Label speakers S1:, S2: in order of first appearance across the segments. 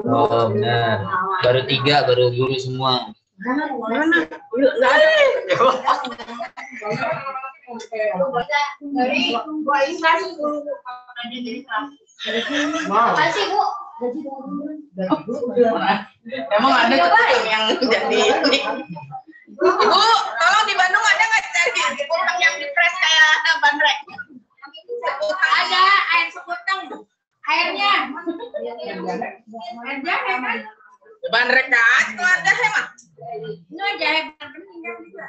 S1: Oh benar. Baru 3, baru guru semua.
S2: Mana? Enggak ada. Dari gua Islam dulu ada jadi kasih Bu. Emang ada tukang yang jadi ini. Bu, tolong di Bandung ada nggak cari sekutang yang dipres kayak bandrek? Ada air sekutang. Airnya. Air jahe kan? Bandrek kan? Itu ada jahe mah. Ini jahe bening juga.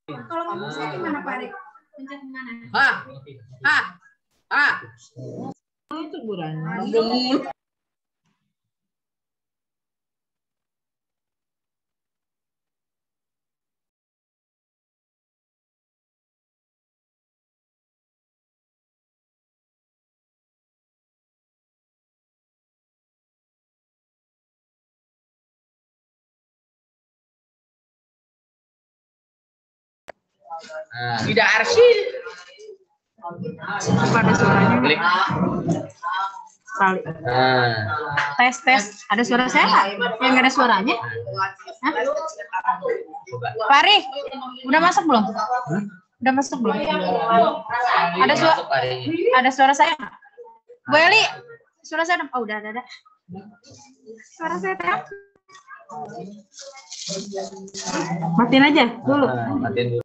S2: Kalau ngomong saya gimana Pak Rik? Pencet kemana? Itu buran. Tidak arsip.
S3: Pada suaranya.
S1: Klik.
S3: Kali. Tes. Ada suara saya nggak? Yang nggak ada suaranya? Hah? Pak Rik, udah masuk belum? Udah masuk belum? Ada suara saya nggak? Bu Eli, suara saya ada? Oh, udah ada. Suara saya ada. Matiin aja dulu.
S1: Matiin dulu.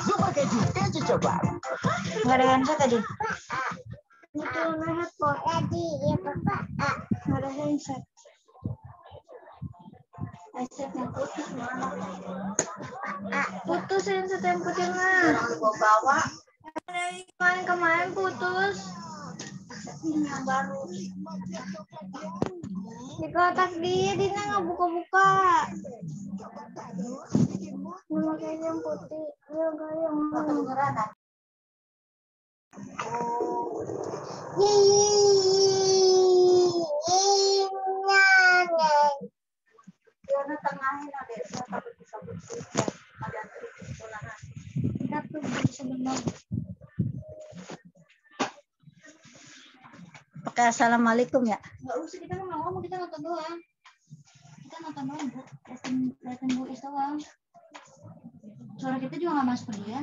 S4: Super keju, keju coklat.
S3: Nggak ada handset tadi.
S5: Betul banget kok. Tadi ya Bapak.
S3: Nggak ada handset.
S5: Handsetnya putus mana? Putus handset yang putih mah.
S2: Bawa
S5: Kemarin putus.
S2: ini yang baru.
S5: Di kotak dia Dina nggak buka-buka. Nama kayak yang putih. Dia enggak yang mana?
S2: Karena tengahin ada sabut-sabut ada tulangan.
S5: Kita tuh sebenarnya.
S3: Oke, assalamualaikum ya.
S5: Nggak usah kita mau ngomong, kita nonton doang. Kita nonton doang, Bu. Liatin Bu Is doang. Suara kita juga nggak masuk ke dia.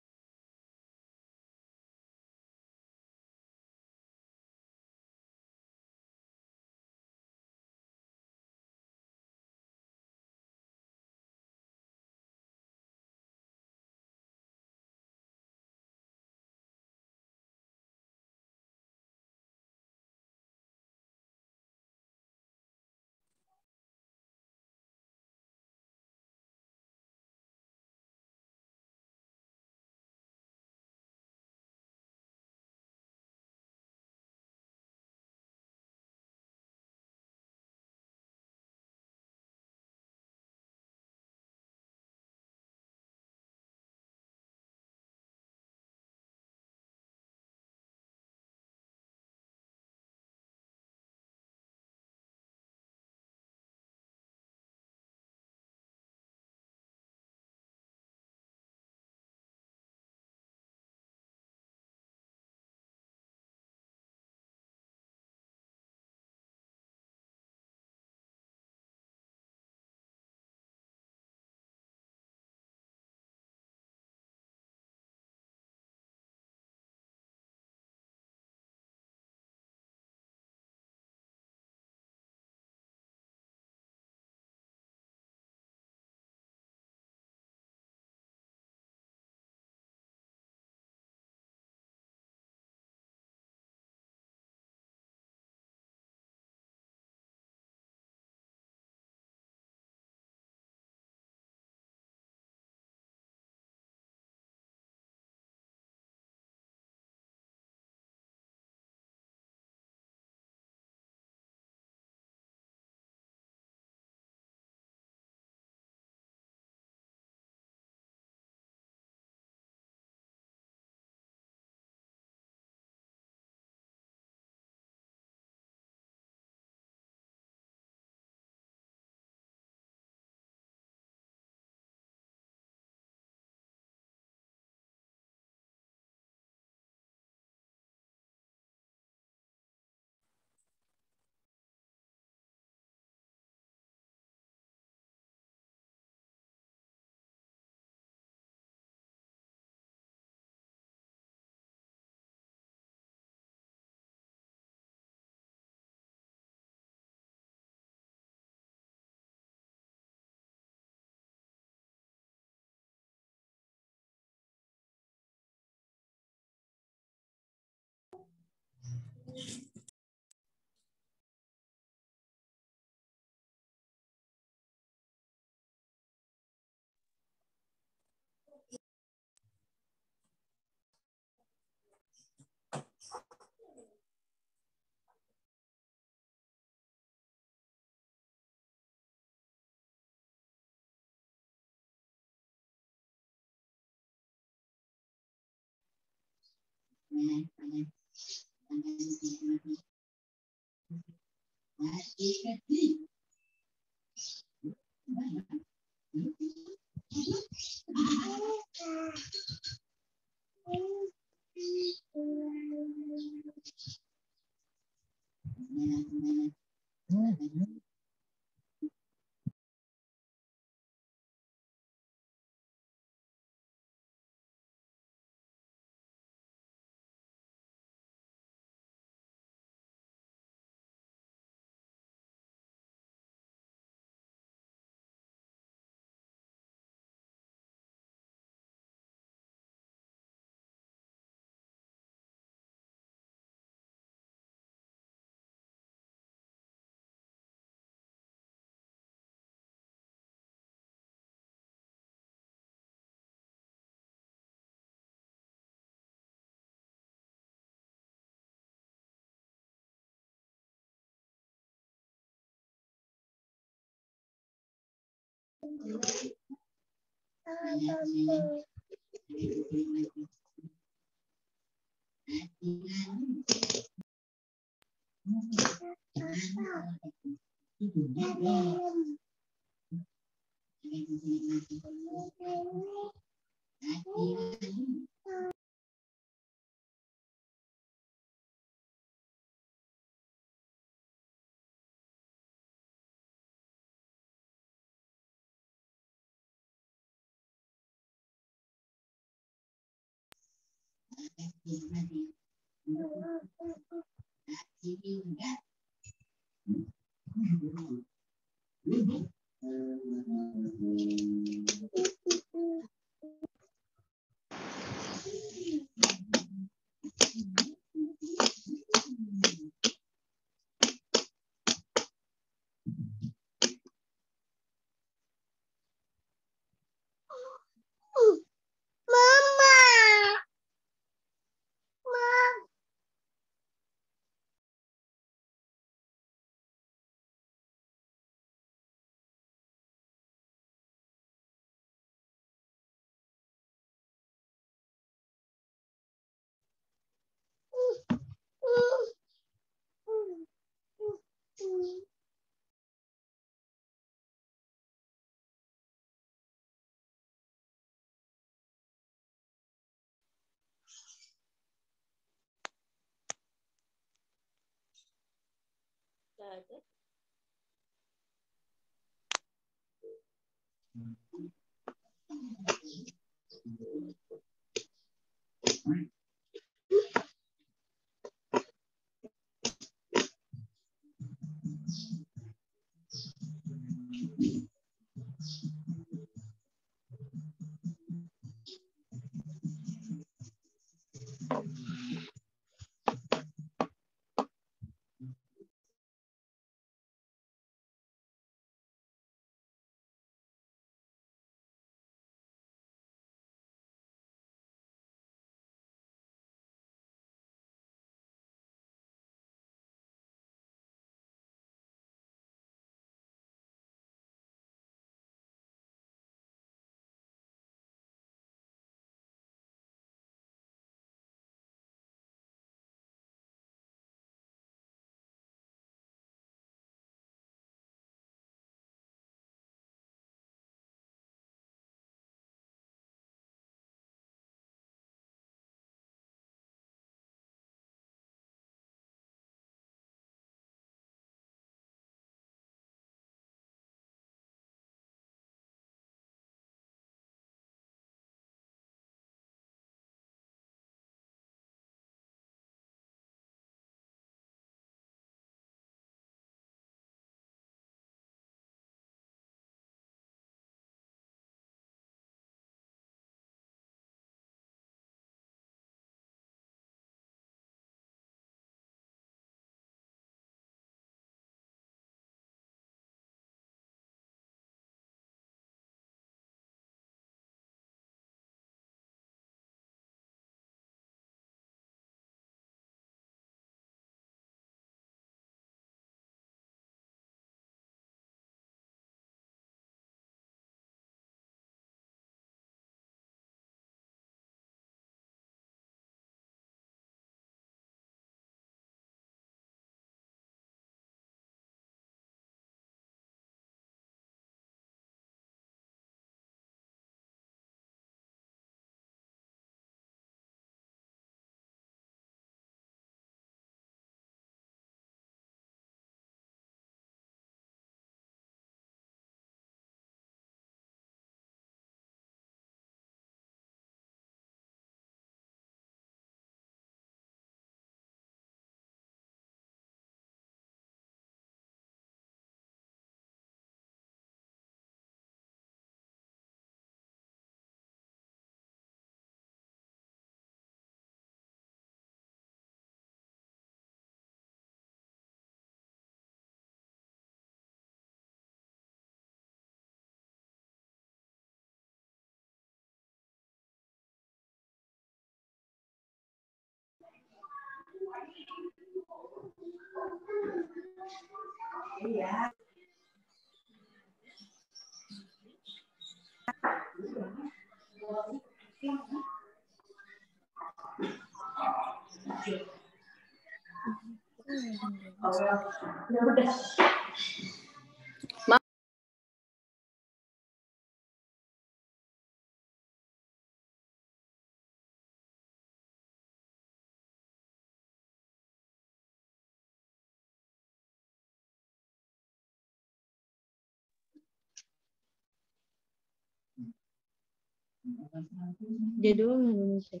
S3: Dia doang yang Indonesia.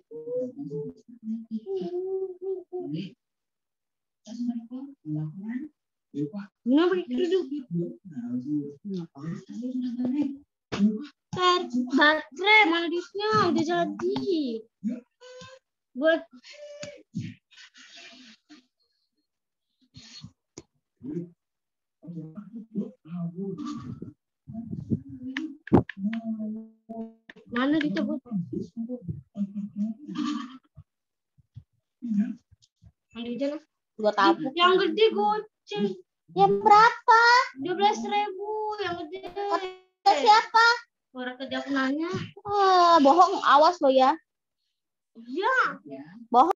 S3: Kenapa hidup? Baterai manisnya udah jadi. Buat mana dicabut? Ambil aja lah.
S5: Dua tabung.
S3: Yang gede goceng.
S5: Yang berapa?
S3: 12.000 yang gede.
S5: Kata siapa?
S3: Orang kerja aku nanya.
S5: Bohong, awas lo ya.
S3: Ya.
S5: Bohong.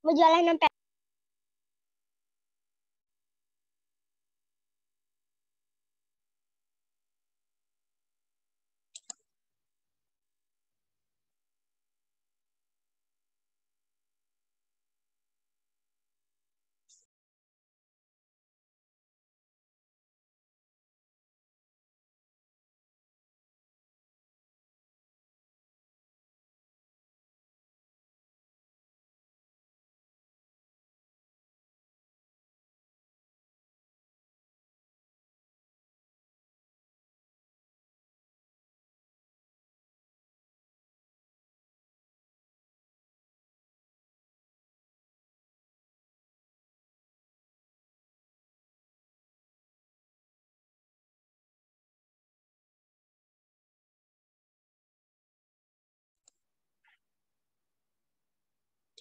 S5: Mau jualan sampai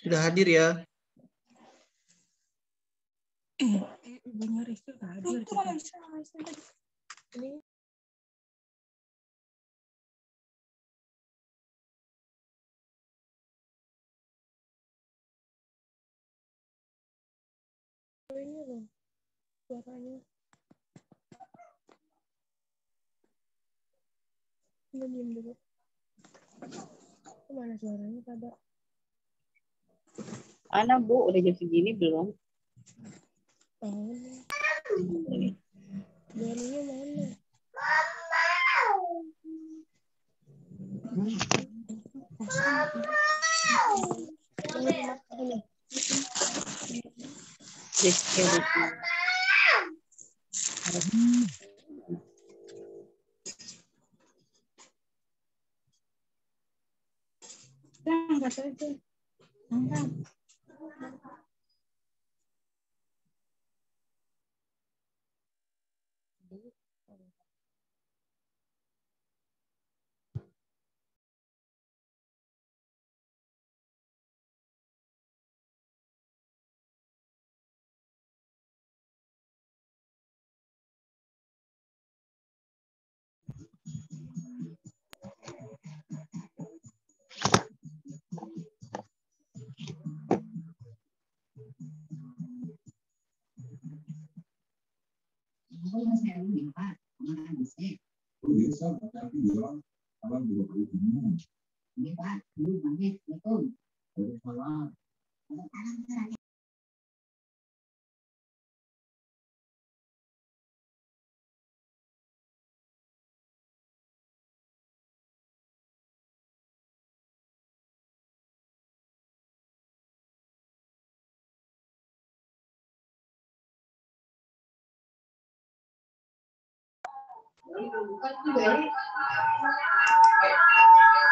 S4: Sudah hadir ya.
S6: Ibunya Rizky nggak hadir. Ini ini loh suaranya. Udah diem dulu. Kemana suaranya pada?
S2: Mana Bu, udah jam segini belum?
S6: Tahu nih. Suaranya mana?
S2: Rizky.
S6: Angkat aja. Angkat.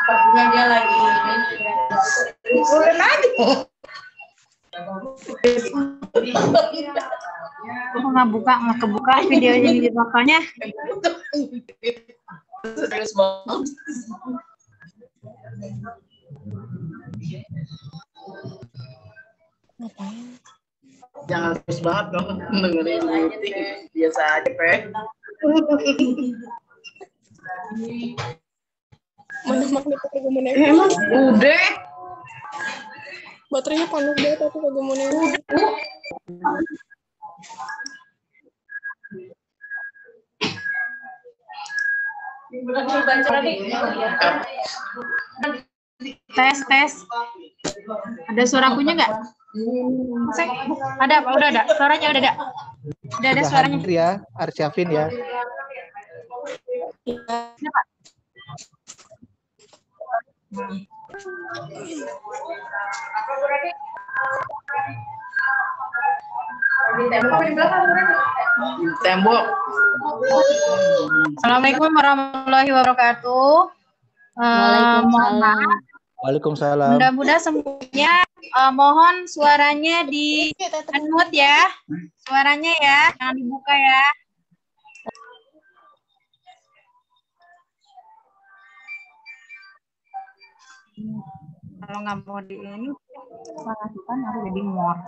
S2: Sepertinya dia lagi
S3: Aku nggak kebuka videonya di totalnya.
S2: serius banget. Jangan serius banget dong dengerin Beauty. Biasa aja, Pe.
S6: Mana magnet aku kagak mau nempel.
S2: Emang udah.
S6: Baterainya panas banget aku kagak mau nempel.
S3: Tes. Ada suarakunya nggak? Cek. Ada apa? Udah ada. Suaranya udah ada. Udah ada suaranya.
S4: Hadir ya, Arsyafin ya.
S3: Siapa?
S2: Tembok.
S3: Assalamualaikum warahmatullahi wabarakatuh. Mohon maaf.
S4: Waalaikumsalam.
S3: Mudah-mudahan semuanya mohon suaranya di unmute ya. Suaranya ya, jangan dibuka ya. Kalau nggak mau di ini, kan harus jadi more.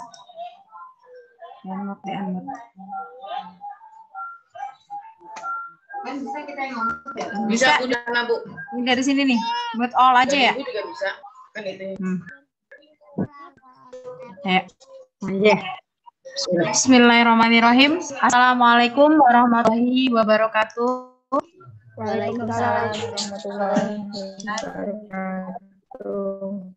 S3: Unmute, unmute.
S2: Bisa udah Bu.
S3: Ini dari sini nih, mute all aja ya.
S2: Ibu juga bisa. Kan itu.
S3: Ya. Aja. Bismillahirrahmanirrahim. Assalamualaikum warahmatullahi wabarakatuh.
S6: Waalaikumsalam warahmatullahi wabarakatuh.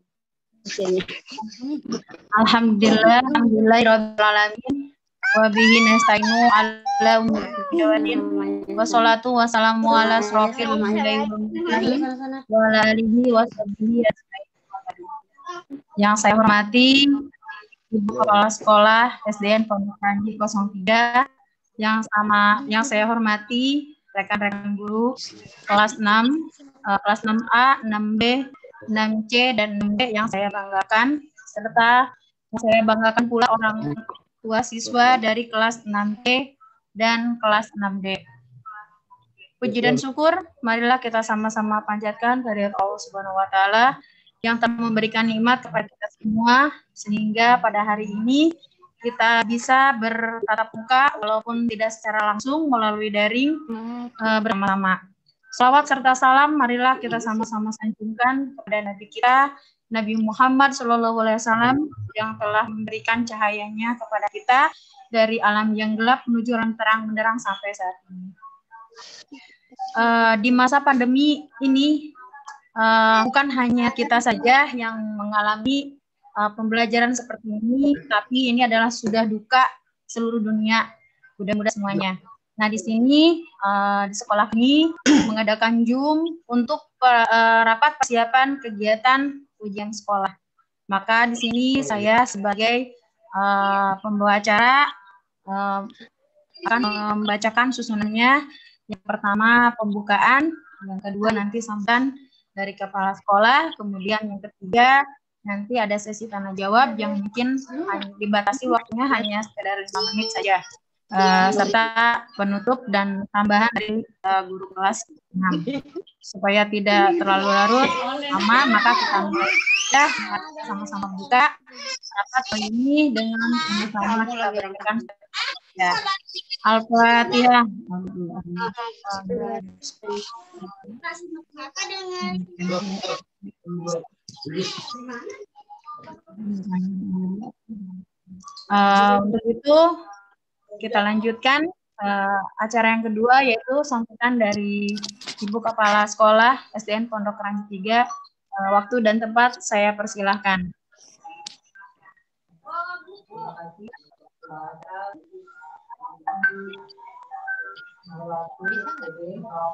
S3: Alhamdulillahirabbil alamin. Wa bihi nasta'inu ala umuri wassalatu wassalamu ala asrofil anbiya'i wa ala alihi wa sahbihi ajmain. Yang saya hormati Ibu Kepala Sekolah SDN Pondok Ranji 03, yang saya hormati rekan-rekan guru kelas 6, kelas 6A, 6B, 6C dan 6D yang saya banggakan, serta saya banggakan pula orang tua siswa dari kelas 6C dan kelas 6D. Puji dan syukur, marilah kita sama-sama panjatkan kehadirat Allah Subhanahu wa taala yang telah memberikan nikmat kepada kita semua sehingga pada hari ini kita bisa bertatap muka walaupun tidak secara langsung melalui daring bersama-sama. Salawat serta salam marilah kita sama-sama sanjungkan kepada Nabi kita Nabi Muhammad SAW yang telah memberikan cahayanya kepada kita dari alam yang gelap menuju alam terang benderang sampai saat ini. Di masa pandemi ini bukan hanya kita saja yang mengalami pembelajaran seperti ini, tapi ini adalah sudah duka seluruh dunia, mudah-mudahan semuanya. Nah, di sini di sekolah ini mengadakan Zoom untuk rapat persiapan kegiatan ujian sekolah. Maka di sini saya sebagai pembawa acara akan membacakan susunannya. Yang pertama pembukaan, yang kedua nanti sambutan dari kepala sekolah, kemudian yang ketiga nanti ada sesi tanya jawab yang mungkin dibatasi waktunya hanya sekedar 5 menit saja, serta penutup dan tambahan dari guru kelas 6. Supaya tidak terlalu larut lama, maka kita mulai sama-sama buka rapat ini dengan sama-sama kita berikan ya. Al-Fatihah. Untuk itu kita lanjutkan acara yang kedua yaitu sambutan dari Ibu Kepala Sekolah SDN Pondok Ranji 3. Waktu dan tempat saya persilahkan.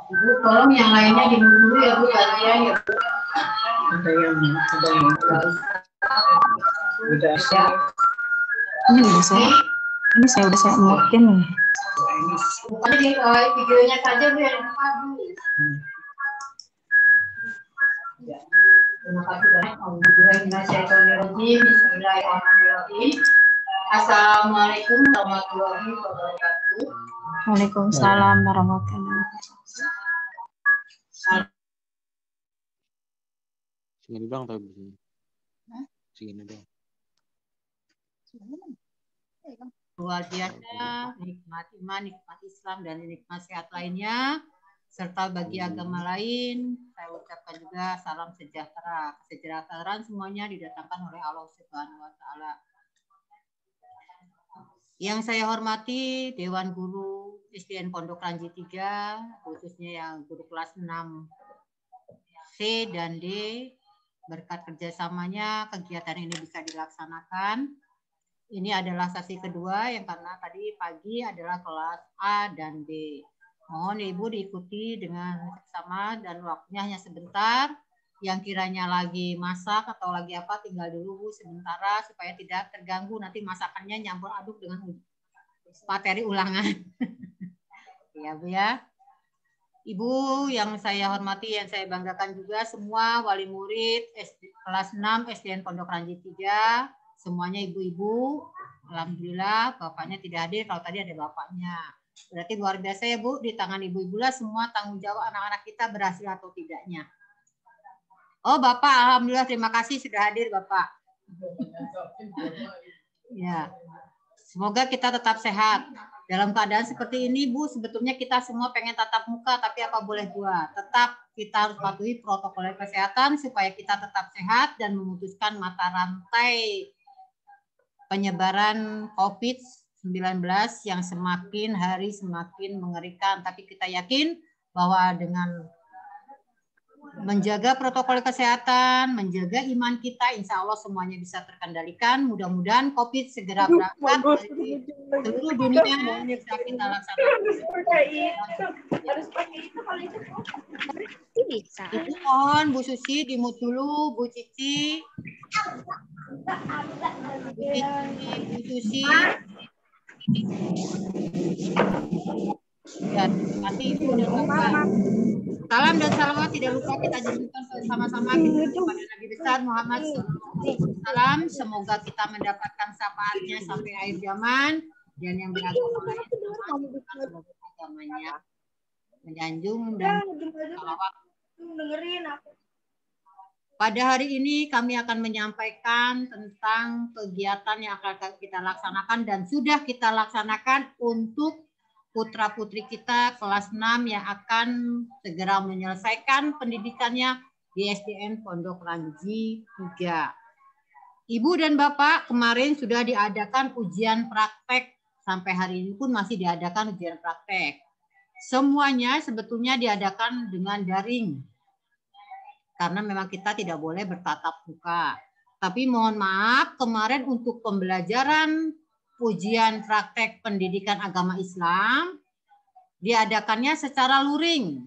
S2: Ibu, tolong yang lainnya dimulai dulu ya Bu, gantian ya Bu.
S3: Ini udah saya mutin nih.
S2: Bukannya di videonya saja Bu yang terima kasih banyak. Bismillahirrahmanirrahim. Assalamualaikum warahmatullahi wabarakatuh.
S3: Waalaikumsalam warahmatullahi wabarakatuh.
S4: Segini doang tapi begini. Segini doang.
S2: Luar biasa, nikmat iman, nikmat Islam, dan nikmat sehat lainnya, serta bagi agama lain, saya ucapkan juga salam sejahtera. Kesejahteraan semuanya didatangkan oleh Allah Subhanahu wa Ta'ala. Yang saya hormati Dewan Guru SDN Pondok Ranji 3, khususnya yang guru kelas 6 C dan D, berkat kerjasamanya kegiatan ini bisa dilaksanakan. Ini adalah sesi kedua yang karena tadi pagi adalah kelas A dan B. Mohon Ibu diikuti dengan sama dan waktunya hanya sebentar. Yang kiranya lagi masak atau lagi apa tinggal dulu Bu sementara supaya tidak terganggu nanti masakannya nyampur aduk dengan materi ulangan. Ya Bu ya. Ibu yang saya hormati, yang saya banggakan juga semua wali murid kelas 6 SDN Pondok Ranji 3, semuanya ibu-ibu. Alhamdulillah bapaknya tidak hadir, kalau tadi ada bapaknya. Berarti luar biasa ya Bu, di tangan ibu-ibu lah semua tanggung jawab anak-anak kita berhasil atau tidaknya. Oh Bapak, alhamdulillah terima kasih sudah hadir Bapak. Ya, semoga kita tetap sehat. Dalam keadaan seperti ini Bu, sebetulnya kita semua pengen tatap muka, tapi apa boleh buat. Tetap kita harus patuhi protokol kesehatan supaya kita tetap sehat dan memutuskan mata rantai penyebaran COVID-19 yang semakin hari semakin mengerikan. Tapi kita yakin bahwa dengan menjaga protokol kesehatan, menjaga iman kita, insya Allah semuanya bisa terkendalikan. Mudah-mudahan COVID segera berangkat dari seluruh dunia bisa kita laksanakan.
S6: Harus pakai itu kalau itu bisa.
S2: Ibu mohon Bu Susi dimut dulu, Bu Cici. Bu Susi. Ya, terima kasih Ibu dan Bapak. Salam dan salawat tidak lupa kita jadikan sama-sama kepada Nabi besar Muhammad SAW. Semoga kita mendapatkan syafaatnya sampai akhir zaman dan yang beragama lain semoga agamanya menyanjung dan salawat. Pada hari ini kami akan menyampaikan tentang kegiatan yang akan kita laksanakan dan sudah kita laksanakan untuk putra-putri kita kelas 6 yang akan segera menyelesaikan pendidikannya di SDN Pondok Ranji 3. Ibu dan Bapak, kemarin sudah diadakan ujian praktek. Sampai hari ini pun masih diadakan ujian praktek. Semuanya sebetulnya diadakan dengan daring. Karena memang kita tidak boleh bertatap muka. Tapi mohon maaf, kemarin untuk pembelajaran ujian praktek pendidikan agama Islam diadakannya secara luring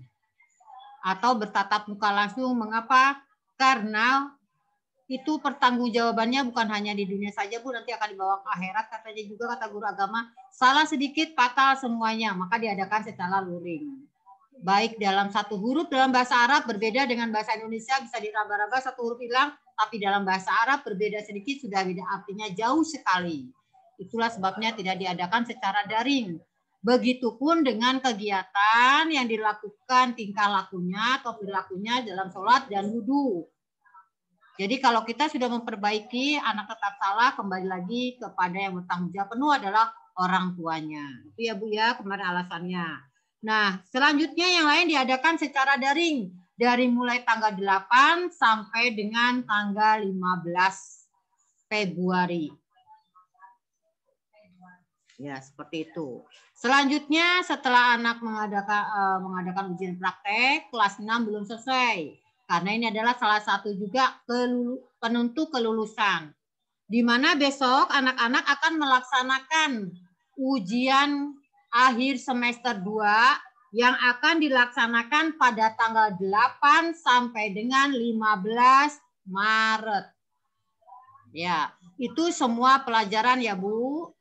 S2: atau bertatap muka langsung. Mengapa? Karena itu pertanggungjawabannya bukan hanya di dunia saja Bu, nanti akan dibawa ke akhirat. Katanya juga kata guru agama, salah sedikit fatal semuanya, maka diadakan secara luring. Baik dalam satu huruf dalam bahasa Arab berbeda dengan bahasa Indonesia, bisa diraba-raba satu huruf hilang, tapi dalam bahasa Arab berbeda sedikit sudah beda artinya jauh sekali. Itulah sebabnya tidak diadakan secara daring. Begitupun dengan kegiatan yang dilakukan tingkah lakunya atau perilakunya dalam sholat dan wudhu. Jadi kalau kita sudah memperbaiki, anak tetap salah, kembali lagi kepada yang bertanggung jawab penuh adalah orang tuanya. Itu ya Bu ya, kemarin alasannya. Nah, selanjutnya yang lain diadakan secara daring. Dari mulai tanggal 8 sampai dengan tanggal 15 Februari.
S7: Ya, seperti itu. Selanjutnya setelah anak mengadakan ujian praktek, kelas 6 belum selesai. Karena ini adalah salah satu juga penentu kelulusan. Di mana besok anak-anak akan melaksanakan ujian akhir semester 2 yang akan dilaksanakan pada tanggal 8 sampai dengan 15 Maret. Ya, itu semua pelajaran ya, Bu.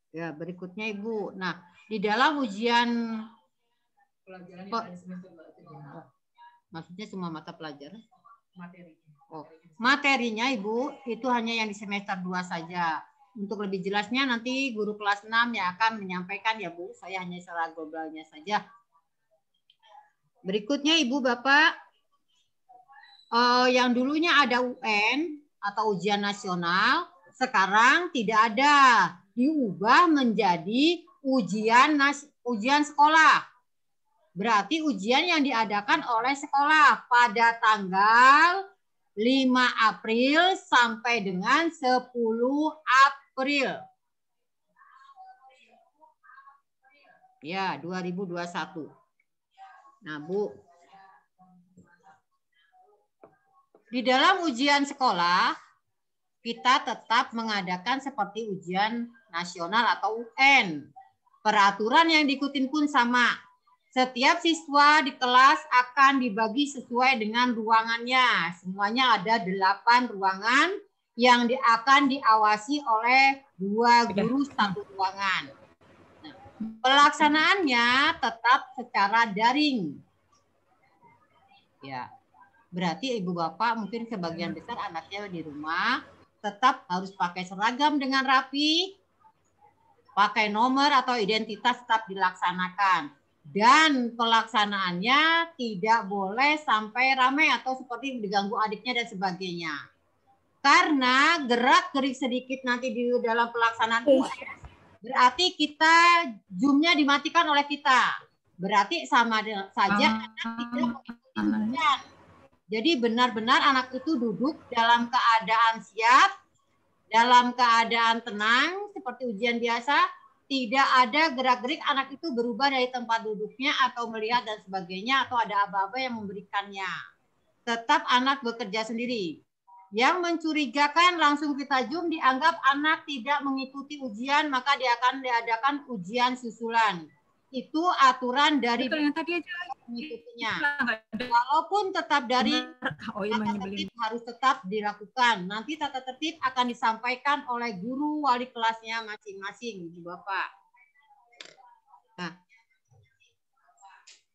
S7: Ya, berikutnya Ibu. Nah, di dalam ujian maksudnya semua mata pelajaran? Materinya Ibu, itu hanya yang di semester 2 saja. Untuk lebih jelasnya nanti guru kelas 6 yang akan menyampaikan ya Bu. Saya hanya secara globalnya saja. Berikutnya Ibu Bapak, yang dulunya ada UN atau ujian nasional, sekarang tidak ada. Diubah menjadi ujian sekolah. Berarti ujian yang diadakan oleh sekolah pada tanggal 5 April sampai dengan 10 April. Ya, 2021. Nah, Bu. Di dalam ujian sekolah, kita tetap mengadakan seperti ujian nasional atau UN. Peraturan yang diikutin pun sama. Setiap siswa di kelas akan dibagi sesuai dengan ruangannya. Semuanya ada 8 ruangan yang akan diawasi oleh 2 guru satu ruangan. Nah, pelaksanaannya tetap secara daring. Ya, berarti Ibu Bapak mungkin sebagian besar anaknya di rumah tetap harus pakai seragam dengan rapi, pakai nomor atau identitas tetap dilaksanakan. Dan pelaksanaannya tidak boleh sampai ramai atau seperti diganggu adiknya dan sebagainya. Karena gerak-gerik sedikit nanti di dalam pelaksanaan UN, berarti kita Zoom-nya dimatikan oleh kita. Berarti sama saja anak tidak mengikuti ujian. Jadi benar-benar anak itu duduk dalam keadaan siap, dalam keadaan tenang, seperti ujian biasa, tidak ada gerak-gerik anak itu berubah dari tempat duduknya atau melihat dan sebagainya, atau ada aba-aba yang memberikannya. Tetap anak bekerja sendiri. Yang mencurigakan langsung kita zoom, dianggap anak tidak mengikuti ujian, maka dia akan diadakan ujian susulan. Itu aturan dari mengikutinya. Walaupun tetap dari tata tertib harus tetap dilakukan. Nanti tata tertib akan disampaikan oleh guru wali kelasnya masing-masing, Ibu Bapak. Nah,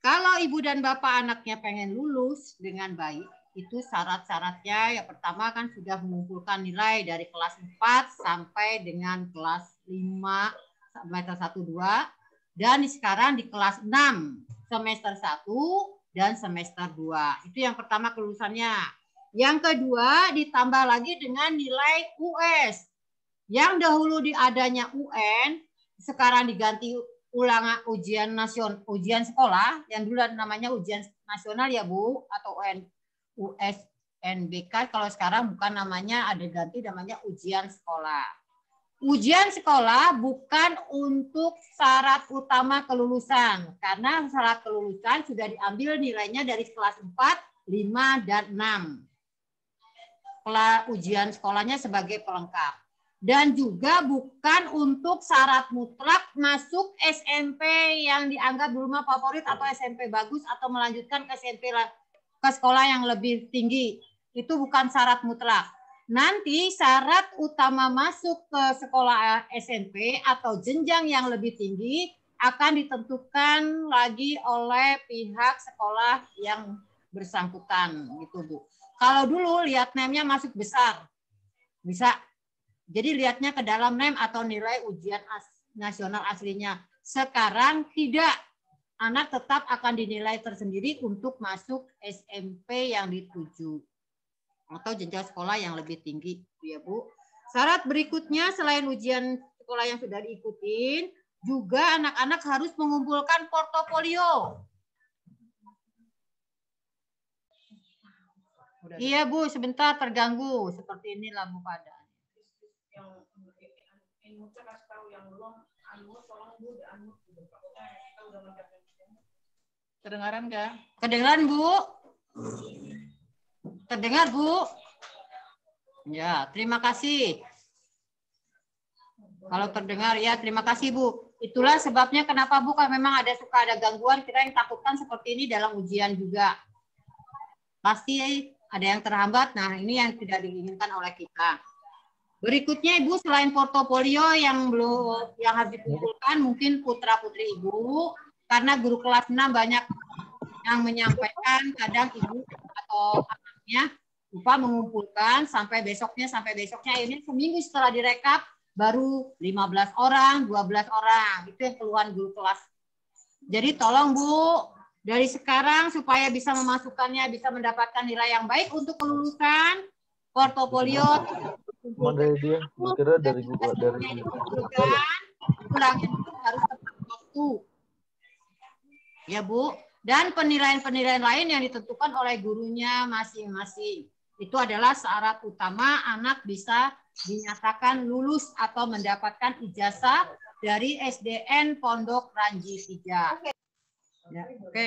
S7: kalau Ibu dan Bapak anaknya pengen lulus dengan baik, itu syarat-syaratnya yang pertama kan sudah mengumpulkan nilai dari kelas 4 sampai dengan kelas 5 semester 1 2. Dan sekarang di kelas 6, semester 1 dan semester 2. Itu yang pertama kelulusannya. Yang kedua ditambah lagi dengan nilai US. Yang dahulu diadanya UN, sekarang diganti ulang ujian nasional, ujian sekolah, yang dulu namanya ujian nasional ya Bu, atau USNBK, kalau sekarang bukan namanya, ada ganti namanya ujian sekolah. Ujian sekolah bukan untuk syarat utama kelulusan, karena syarat kelulusan sudah diambil nilainya dari kelas 4, 5, dan 6. Ujian sekolahnya sebagai pelengkap. Dan juga bukan untuk syarat mutlak masuk SMP yang dianggap dulu favorit atau SMP bagus atau melanjutkan ke SMP ke sekolah yang lebih tinggi. Itu bukan syarat mutlak. Nanti syarat utama masuk ke sekolah SMP atau jenjang yang lebih tinggi akan ditentukan lagi oleh pihak sekolah yang bersangkutan gitu Bu. Kalau dulu lihat NEM-nya masuk besar, bisa. Jadi lihatnya ke dalam NEM atau nilai ujian nasional aslinya. Sekarang tidak. Anak tetap akan dinilai tersendiri untuk masuk SMP yang dituju atau jenjang sekolah yang lebih tinggi, ya Bu. Syarat berikutnya selain ujian sekolah yang sudah diikutin, juga anak-anak harus mengumpulkan portofolio. Iya Bu, sebentar terganggu. Seperti inilah Bu keadaan.
S2: Kedengaran nggak?
S7: Kedengaran, Bu? Terdengar, Bu? Ya, terima kasih. Kalau terdengar ya, terima kasih, Bu. Itulah sebabnya kenapa, Bu, kalau memang suka ada gangguan, kita yang takutkan seperti ini dalam ujian juga. Pasti ada yang terhambat. Nah, ini yang tidak diinginkan oleh kita. Berikutnya, Ibu, selain portofolio yang harus dikumpulkan, mungkin putra-putri Ibu, karena guru kelas 6 banyak yang menyampaikan, kadang Ibu atau anaknya lupa mengumpulkan sampai besoknya, ini seminggu setelah direkap, baru 15 orang, 12 orang. Itu yang keluhan guru kelas. Jadi tolong, Bu, dari sekarang supaya bisa memasukkannya, bisa mendapatkan nilai yang baik untuk kelulusan, portofolio
S8: dari dia, kira dari
S7: ulangan itu harus tepat waktu. Ya, Bu. Dan penilaian-penilaian lain yang ditentukan oleh gurunya masing-masing. Itu adalah syarat utama anak bisa dinyatakan lulus atau mendapatkan ijazah dari SDN Pondok Ranji 3. Ya, oke.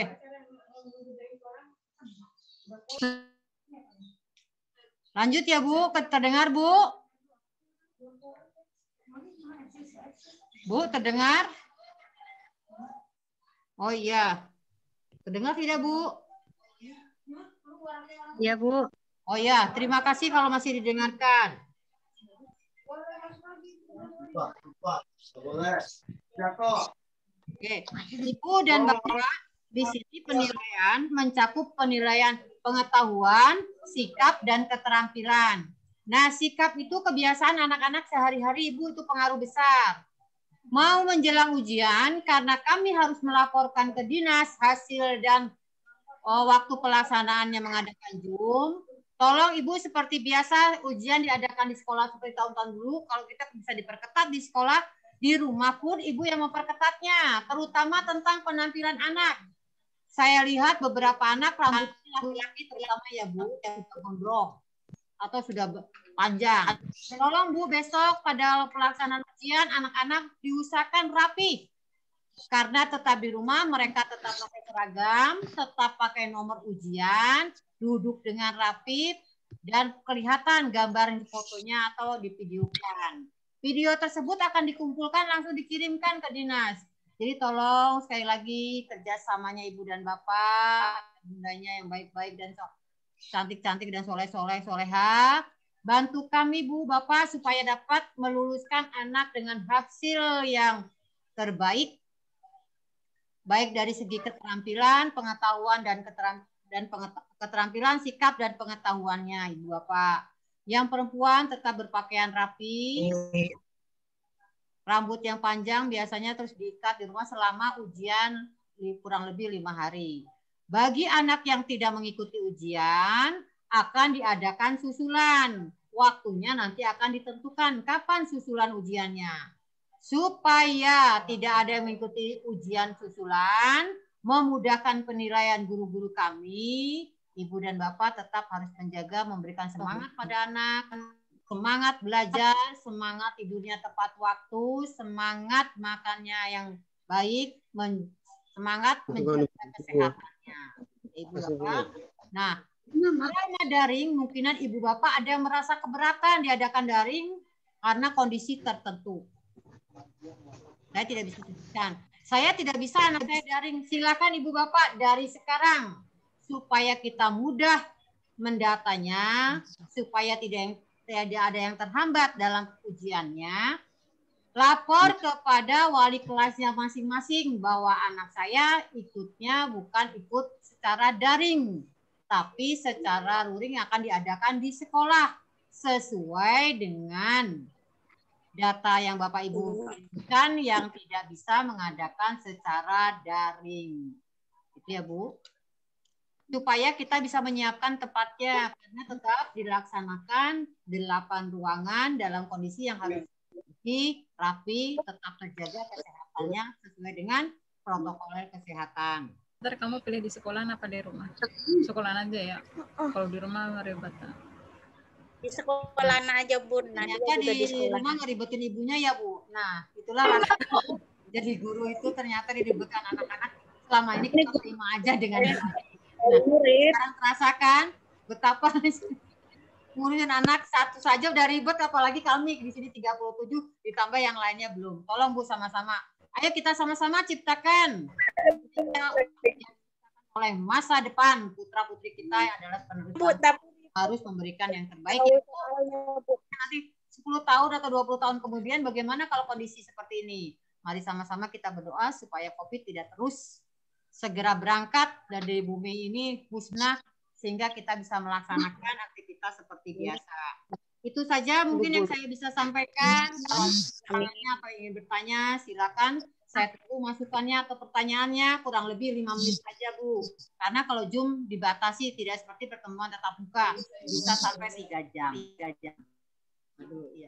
S7: Lanjut ya, Bu. Terdengar, Bu? Bu, terdengar? Oh iya. Terdengar tidak, Bu?
S3: Iya, Bu.
S7: Oh ya, terima kasih kalau masih didengarkan. Oke, Ibu dan Bapak, di sini penilaian mencakup penilaian pengetahuan, sikap, dan keterampilan. Nah, sikap itu kebiasaan anak-anak sehari-hari, Ibu, itu pengaruh besar. Mau menjelang ujian, karena kami harus melaporkan ke dinas hasil dan waktu pelaksanaannya mengadakan Zoom, tolong Ibu seperti biasa ujian diadakan di sekolah seperti tahun-tahun dulu. Kalau kita bisa diperketat di sekolah, di rumah pun Ibu yang memperketatnya, terutama tentang penampilan anak. Saya lihat beberapa anak rambutnya laki-laki terutama ya, Bu, yang gondrong atau sudah panjang. Tolong, Bu, besok pada pelaksanaan ujian anak-anak diusahakan rapi. Karena tetap di rumah, mereka tetap pakai seragam, tetap pakai nomor ujian, duduk dengan rapi, dan kelihatan gambar di fotonya atau divideokan. Video tersebut akan dikumpulkan langsung dikirimkan ke dinas. Jadi tolong sekali lagi kerjasamanya Ibu dan Bapak, bundanya yang baik-baik dan cantik-cantik dan soleha, bantu kami Bu Bapak supaya dapat meluluskan anak dengan hasil yang terbaik, baik dari segi keterampilan, pengetahuan dan keterampilan, sikap dan pengetahuannya Ibu Bapak. Yang perempuan tetap berpakaian rapi, rambut yang panjang biasanya terus diikat di rumah selama ujian kurang lebih 5 hari. Bagi anak yang tidak mengikuti ujian, akan diadakan susulan. Waktunya nanti akan ditentukan kapan susulan ujiannya. Supaya tidak ada yang mengikuti ujian susulan, memudahkan penilaian guru-guru kami, Ibu dan Bapak tetap harus menjaga, memberikan semangat pada anak, semangat belajar, semangat tidurnya tepat waktu, semangat makannya yang baik, semangat menjaga kesehatannya. Ibu Bapak. Nah, selama daring, mungkinan Ibu Bapak ada yang merasa keberatan diadakan daring karena kondisi tertentu. Saya tidak bisa sebutkan. Saya tidak bisa anak saya daring. Silakan Ibu Bapak dari sekarang supaya kita mudah mendatanya, supaya tidak ada yang terhambat dalam ujiannya. Lapor kepada wali kelasnya masing-masing bahwa anak saya ikutnya bukan ikut secara daring, tapi secara luring akan diadakan di sekolah sesuai dengan data yang Bapak Ibu berikan yang tidak bisa mengadakan secara daring. Itu ya Bu. Supaya kita bisa menyiapkan tempatnya, karena tetap dilaksanakan 8 ruangan dalam kondisi yang harus rapi, tetap terjaga kesehatannya sesuai dengan protokol kesehatan.
S9: Ntar kamu pilih di sekolah apa di rumah? Sekolah aja ya. Kalau di rumah ribet.
S6: Di sekolah aja Bun.
S7: Ternyata di rumah ngeribetin ibunya ya Bu. Nah, itulah rasanya jadi guru itu ternyata diributkan anak-anak. Selama ini kita terima aja dengan nah, sekarang terasakan betapa ngurusin anak satu saja udah ribet, apalagi kami di sini 37 ditambah yang lainnya belum. Tolong Bu sama-sama. Ayo kita sama-sama ciptakan oleh masa depan putra putri kita yang adalah penerus harus memberikan yang terbaik. Nanti 10 tahun atau 20 tahun kemudian bagaimana kalau kondisi seperti ini? Mari sama-sama kita berdoa supaya COVID tidak terus segera berangkat dari bumi ini musnah sehingga kita bisa melaksanakan aktivitas seperti biasa. Itu saja mungkin yang saya bisa sampaikan. Kalau apa yang ingin bertanya silakan. Saya tunggu masukannya atau pertanyaannya, kurang lebih 5 menit saja Bu. Karena kalau Zoom dibatasi tidak seperti pertemuan tatap muka, bisa sampai 3 jam. 3 jam. Aduh, iya.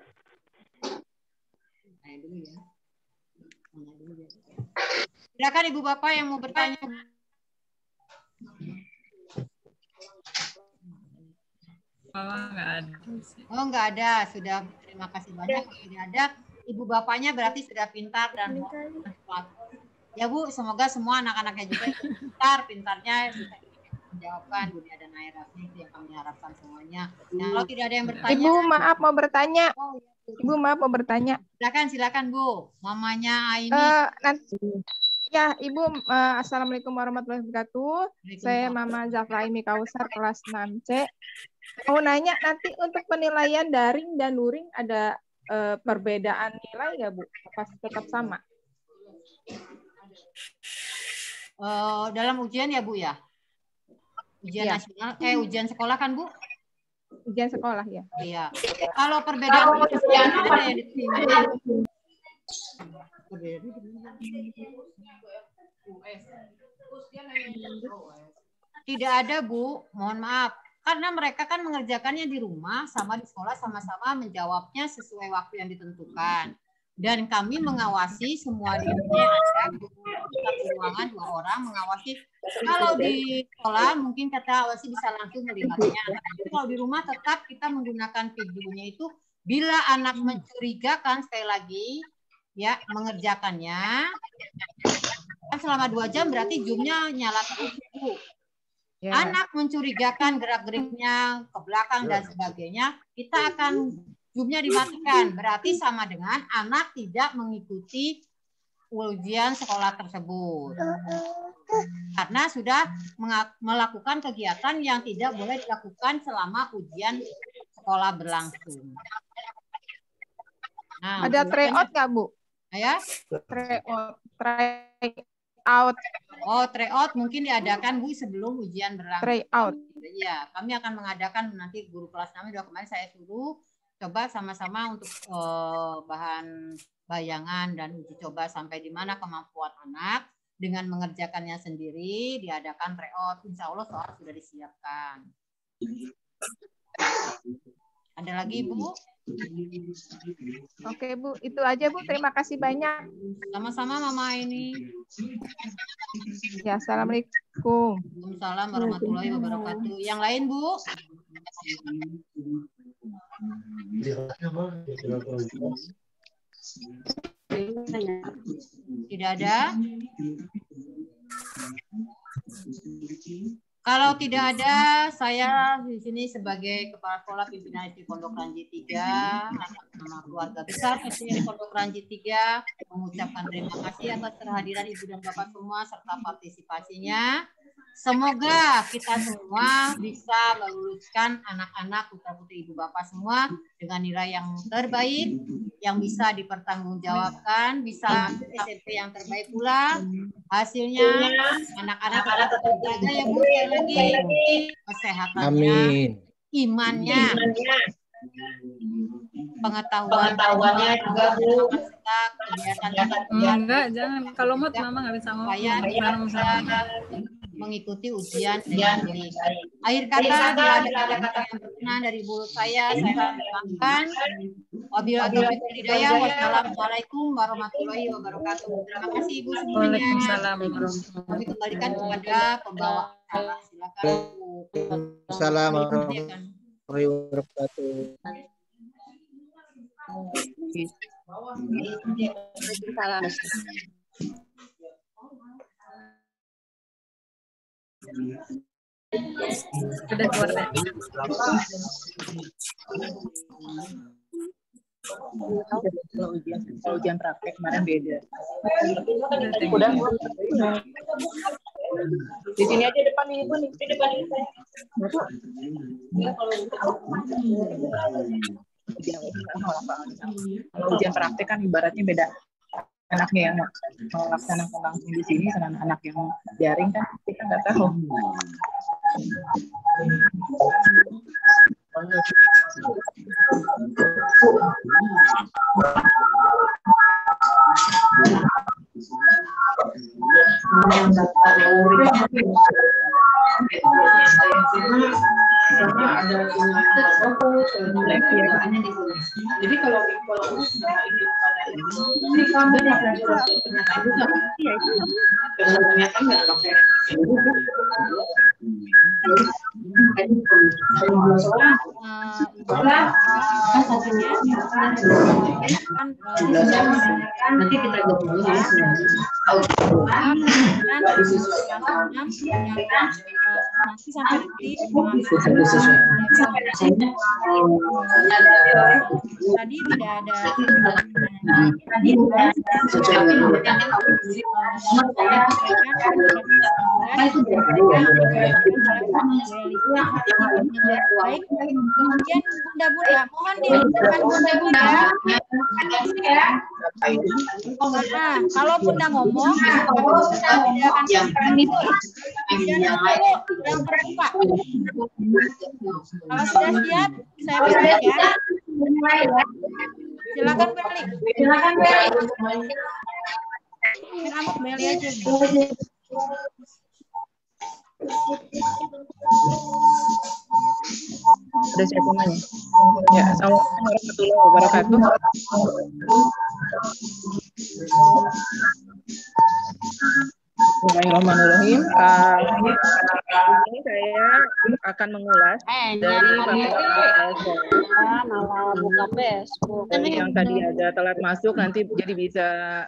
S7: Tanya dulu ya. Tanya dulu ya. Silakan Ibu Bapak yang mau bertanya. Oh, nggak ada. Sudah, terima kasih banyak. Kalau tidak ada, Ibu Bapaknya berarti sudah pintar dan kuat. Ya Bu, semoga semua anak-anaknya juga pintar, pintarnya bisa menjawabkan dunia dan akhirat itu yang kami harapkan semuanya. Nah, kalau tidak ada yang bertanya.
S6: Ibu maaf mau bertanya.
S7: Oh, ya.
S6: Ibu maaf mau bertanya.
S7: Silakan Bu. Mamanya Aini.
S6: Nanti. Ya, Ibu, Assalamualaikum warahmatullahi wabarakatuh. Saya Mama Zafra Aini Kausar, kelas 6C. Mau nanya, nanti untuk penilaian daring dan luring ada perbedaan nilai nggak Bu? Apa tetap sama?
S7: Dalam ujian ya Bu ya? Ujian nasional, ujian sekolah kan Bu?
S6: Ujian sekolah ya.
S7: Iya. Kalau perbedaan ada yang diterima. Tidak ada Bu, mohon maaf. Karena mereka kan mengerjakannya di rumah sama di sekolah sama-sama menjawabnya sesuai waktu yang ditentukan. Dan kami mengawasi semua di ada satu ruangan 2 orang mengawasi. Kalau di sekolah mungkin kata awasi bisa langsung melihatnya. Tapi kalau di rumah tetap kita menggunakan videonya itu bila anak mencurigakan sekali lagi ya mengerjakannya kan selama 2 jam berarti zoom-nya nyala terus Bu. Yeah. Anak mencurigakan gerak-geriknya ke belakang dan sebagainya, kita akan zoom-nya dimatikan. Berarti sama dengan anak tidak mengikuti ujian sekolah tersebut. Karena sudah melakukan kegiatan yang tidak boleh dilakukan selama ujian sekolah berlangsung. Nah,
S6: ada tryout nggak Bu?
S7: Ya?
S6: Tryout.
S7: Oh, tryout mungkin diadakan Bu sebelum ujian berlangsung.
S6: Tryout.
S7: Iya, kami akan mengadakan nanti guru kelas kami udah kemarin saya suruh coba sama-sama untuk bahan bayangan dan uji coba sampai di mana kemampuan anak dengan mengerjakannya sendiri diadakan tryout. Insya Allah soal sudah disiapkan. Ada lagi Bu?
S6: Oke Bu, itu aja Bu. Terima kasih banyak.
S7: Sama-sama Mama ini.
S6: Ya, Assalamualaikum.
S7: Waalaikumsalam warahmatullahi wabarakatuh. Yang lain Bu? Tidak ada? Kalau tidak ada, saya di sini sebagai Kepala Sekolah Pimpinan SD Pondok Ranji 3, nama keluarga besar SD Pondok Ranji 3, mengucapkan terima kasih atas kehadiran Ibu dan Bapak semua serta partisipasinya. Semoga kita semua bisa meluluskan anak-anak putra-putri Ibu Bapak semua dengan nilai yang terbaik, yang bisa dipertanggungjawabkan, bisa SMP yang terbaik pula. Hasilnya anak-anak tetap terjaga ya Bu, sekali lagi kesehatannya, imannya, pengetahuannya juga Bu, kebiasaan
S9: enggak, jangan. Kalau mau Mama nggak bisa ngomong.
S7: Mengikuti ujian dengan baik. Akhir kata bila ada kata yang berkenan dari mulut saya sampaikan. Wabillahi hidayah. Wassalamualaikum warahmatullahi wabarakatuh. Terima kasih Ibu semuanya.
S9: Waalaikumsalam.
S7: Kami kembalikan kepada pembawa acara. Silakan Bu.
S10: Assalamualaikum warahmatullahi wabarakatuh.
S9: Sudah keluar deh.
S10: Kalau ujian praktek kemarin beda.
S9: Udah.
S10: Di sini aja depan nih, Ibu nih. Di depan ini saya. Kalau ujian praktek kan ibaratnya beda. Anaknya yang melaksanakan langsung di sini sama anak yang daring kan kita nggak tahu.
S2: Jadi kalau nanti kita gabung
S3: nanti sampai tadi tidak ada baik. Kemudian bunda-bunda mohon di depan bunda-bunda ya. Kalau bunda ngomong tidak akan itu yang terbuka. Kalau sudah siap saya mulai ya. Silakan Beli. Silakan Beli. Kamu Beli aja.
S10: Sudah siap semuanya? Ya, assalamualaikum warahmatullahi wabarakatuh. Bismillahirrahmanirrahim. Ini saya akan mengulas dari
S11: buka Facebook.
S10: Yang tadi ada telat masuk, nanti jadi bisa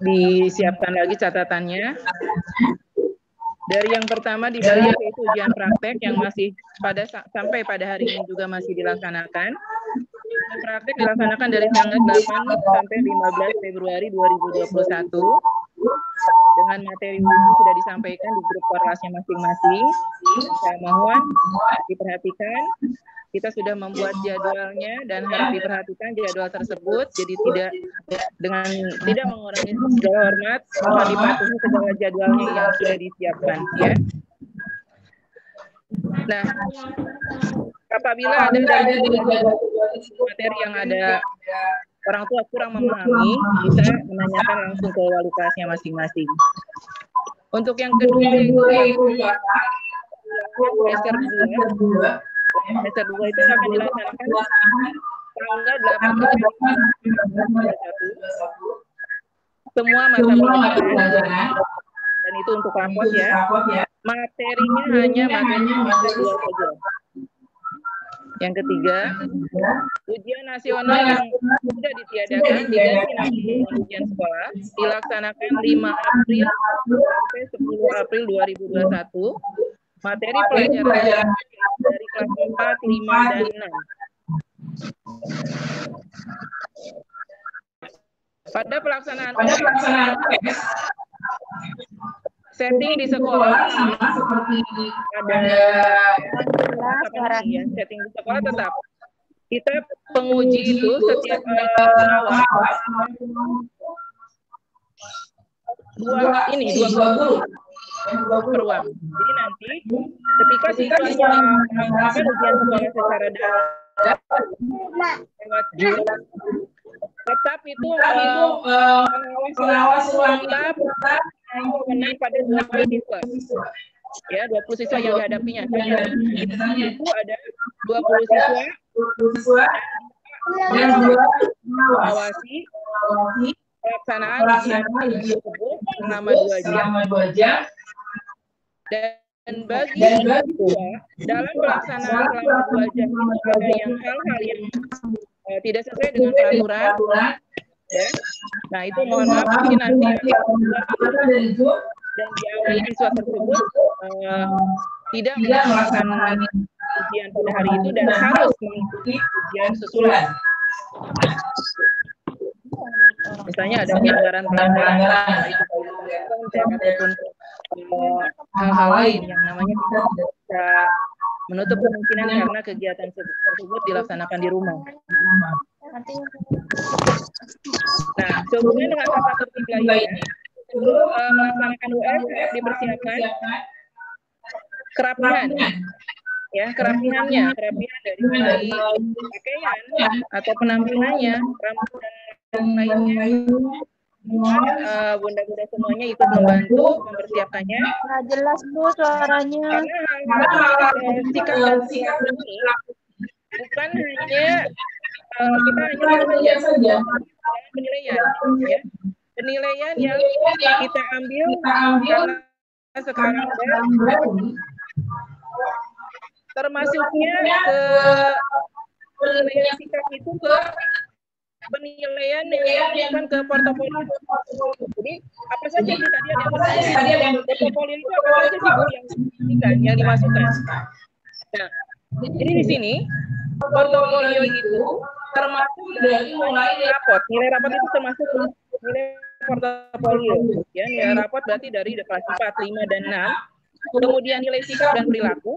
S10: disiapkan lagi catatannya. Dari yang pertama dibahas yaitu ujian praktek yang masih sampai pada hari ini juga masih dilaksanakan. Ujian praktek dilaksanakan dari tanggal 8 sampai 15 Februari 2021 dengan materi yang sudah disampaikan di grup kelasnya masing-masing. Saya mohon diperhatikan. Kita sudah membuat jadwalnya dan harap diperhatikan jadwal tersebut. Jadi tidak mengurangi segala hormat, mohon dipatuhi segala jadwalnya yang sudah disiapkan. Ya. Nah, apabila ada dari materi yang ada orang tua kurang memahami, bisa menanyakan langsung ke wali kelasnya masing-masing. Untuk yang kedua itu semester 2 itu akan dilaksanakan tanggal 8 semua mata pelajaran dan itu untuk rapot ya. Materinya hanya materi semester 2 saja. Yang ketiga, ujian nasional yang sudah ditiadakan diganti nanti dengan ujian sekolah dilaksanakan 5 April sampai 10 April 2021. Materi pelajaran dari kelas 4, 5, dan 6. Pada pelaksanaan setting di sekolah seperti ada setting di sekolah tetap kita penguji itu setiap dua peruang. Jadi nanti ketika siswanya melakukan ujian sekolah secara daring lewat Zoom, tetap itu pengawas tetap mengenai pada 20 siswa. Ya, 20 siswa yang dihadapinya. Itu ada 20 siswa dan mengawasi pelaksanaan ujian tersebut selama 2 jam. Dan bagi siswa dalam pelaksanaan selama 2 jam itu ada yang hal-hal yang tidak sesuai dengan peraturan. Ya. Nah, itu mohon maaf mungkin nanti dan diawali siswa tersebut tidak melakukan ujian pada hari itu dan harus mengikuti ujian susulan. Misalnya ada pelanggaran ataupun hal-hal lain yang namanya bisa menutup kemungkinan karena kegiatan tersebut dilaksanakan di rumah. Nah, sehubungan dengan tata tertib lainnya, sebelum melaksanakan US dipersiapkan kerapihan, ya kerapihan dari mulai pakaian atau penampilannya, rambut dan lainnya. Bunda-bunda semuanya ikut membantu mempersiapkannya.
S6: Nah, jelas Bu suaranya.
S10: Karena sikap dan perilaku ini bukan hanya kita hanya lihat saja penilaian, ya. Penilaian yang kita ambil karena sekarang termasuknya ke penilaian sikap itu ke penilaian yang bukan ke portofolio. Jadi apa saja sih tadi ada yang bertanya, portofolio itu apa saja sih Bu yang dimasukkan? Nah, jadi di sini portofolio itu termasuk dari mulai rapot. Nilai rapot itu termasuk nilai portofolio. Ya, nilai rapot berarti dari kelas 4, 5, dan 6. Kemudian nilai sikap dan perilaku.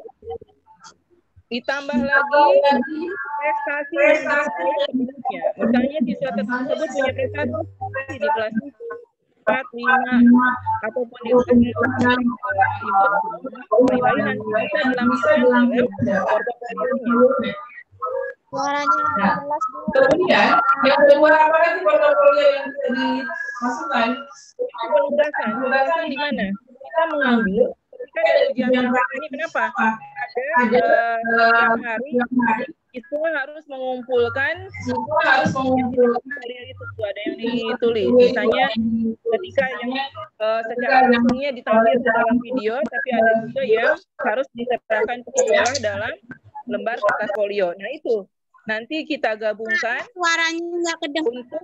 S10: Ditambah lagi prestasi yang dicapai sebelumnya. Misalnya siswa tersebut punya prestasi di kelas 4, 5, ataupun di kelas lain nanti bisa dilampirkan dalam portofolionya.
S6: Suaranya jelas Bu.
S10: Kemudian yang kedua apa lagi portofolio yang bisa dimasukkan? Penugasan di mana? Kita mengambil ketika ada ujian praktek ini kenapa? Ada tiap hari siswa harus mengumpulkan dari itu ada yang ditulis. Misalnya ketika yang secara langsungnya ditampilkan dalam video, tapi ada juga yang harus disertakan ke sekolah dalam lembar kertas folio. Nah itu nanti kita gabungkan
S5: Suaranya nggak kedengaran
S10: untuk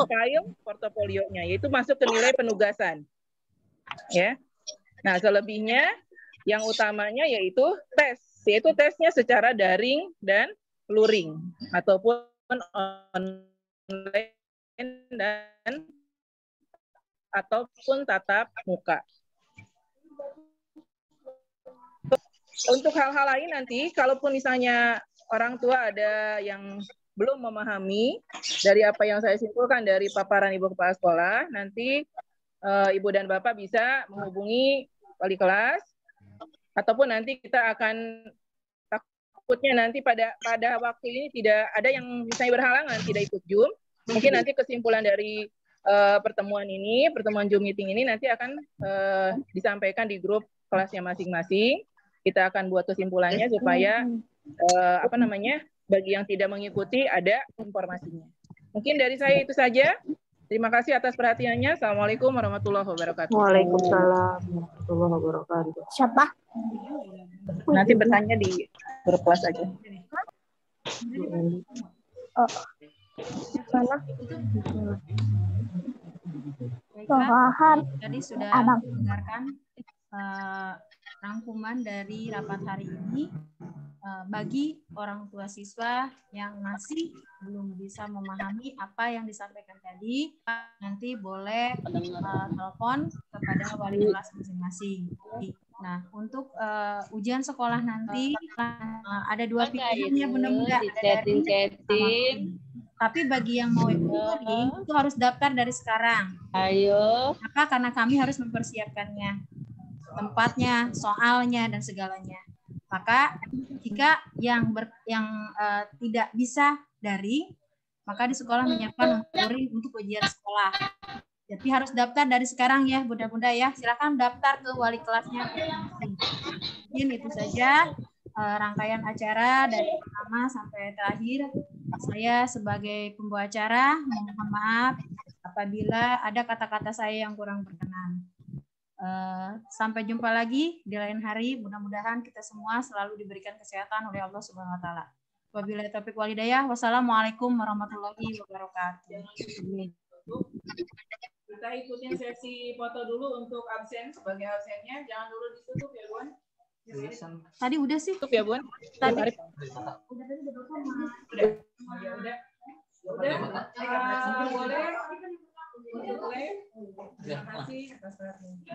S10: file portofolionya, yaitu masuk ke nilai penugasan. Ya. Nah selebihnya yang utamanya yaitu tesnya secara daring dan luring ataupun online dan ataupun tatap muka. Untuk hal-hal lain nanti, kalaupun misalnya orang tua ada yang belum memahami dari apa yang saya simpulkan dari paparan Ibu Kepala Sekolah, nanti Ibu dan Bapak bisa menghubungi wali kelas, ataupun nanti kita akan takutnya nanti pada waktu ini tidak ada yang misalnya berhalangan tidak ikut Zoom, mungkin nanti kesimpulan dari pertemuan Zoom meeting ini nanti akan disampaikan di grup kelasnya masing-masing. Kita akan buat kesimpulannya supaya bagi yang tidak mengikuti ada informasinya. Mungkin dari saya itu saja. Terima kasih atas perhatiannya. Assalamualaikum warahmatullahi wabarakatuh.
S11: Waalaikumsalam warahmatullahi wabarakatuh.
S6: Siapa?
S10: Nanti bertanya di grup kelas aja.
S6: Oh. Mana?
S3: Baiklah, tadi sudah mendengarkan rangkuman dari rapat hari ini. Bagi orang tua siswa yang masih belum bisa memahami apa yang disampaikan tadi, nanti boleh telepon kepada wali kelas masing-masing. Nah, untuk ujian sekolah nanti ada dua pilihan ya Bunda-bunda. Tapi bagi yang mau daring itu harus daftar dari sekarang.
S11: Ayo.
S3: Maka karena kami harus mempersiapkannya, tempatnya, soalnya dan segalanya. Maka jika yang tidak bisa daring, maka di sekolah menyiapkan untuk ujian sekolah. Jadi harus daftar dari sekarang ya Bunda-bunda ya. Silakan daftar ke wali kelasnya. Mungkin itu saja rangkaian acara dari pertama sampai terakhir. Saya sebagai pembawa acara mohon maaf apabila ada kata-kata saya yang kurang berkenan. Sampai jumpa lagi di lain hari. Mudah-mudahan kita semua selalu diberikan kesehatan oleh Allah Subhanahu wa taala. Wabillahi taufiq wal hidayah. Wassalamualaikum warahmatullahi wabarakatuh.
S6: Kita ikutin sesi foto dulu untuk absen sebagai absennya. Jangan dulu ditutup ya, Bun.
S3: Tadi udah sih.
S10: Tutup ya, Bun.
S3: Tadi.
S6: Udah. Ya udah. Boleh. Boleh. Terima kasih atas perhatiannya.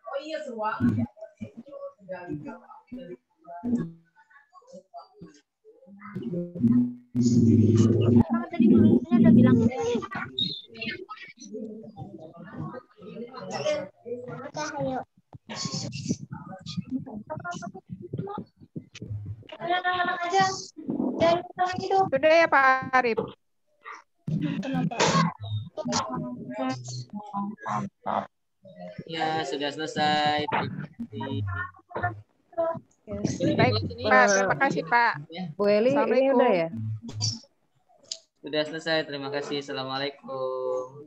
S6: Oh iya, seruang.
S5: Kamu tadi nulisnya udah bilang udah. Ayo. Anak-anak aja. Jangan gitu.
S6: Sudah ya Pak Arif.
S1: Ya, sudah selesai.
S6: Baik, Pak. Terima kasih, Pak.
S11: Bu Eli, ini
S6: Assalamualaikum.
S11: udah ya?
S1: Sudah selesai. Terima kasih. Assalamualaikum.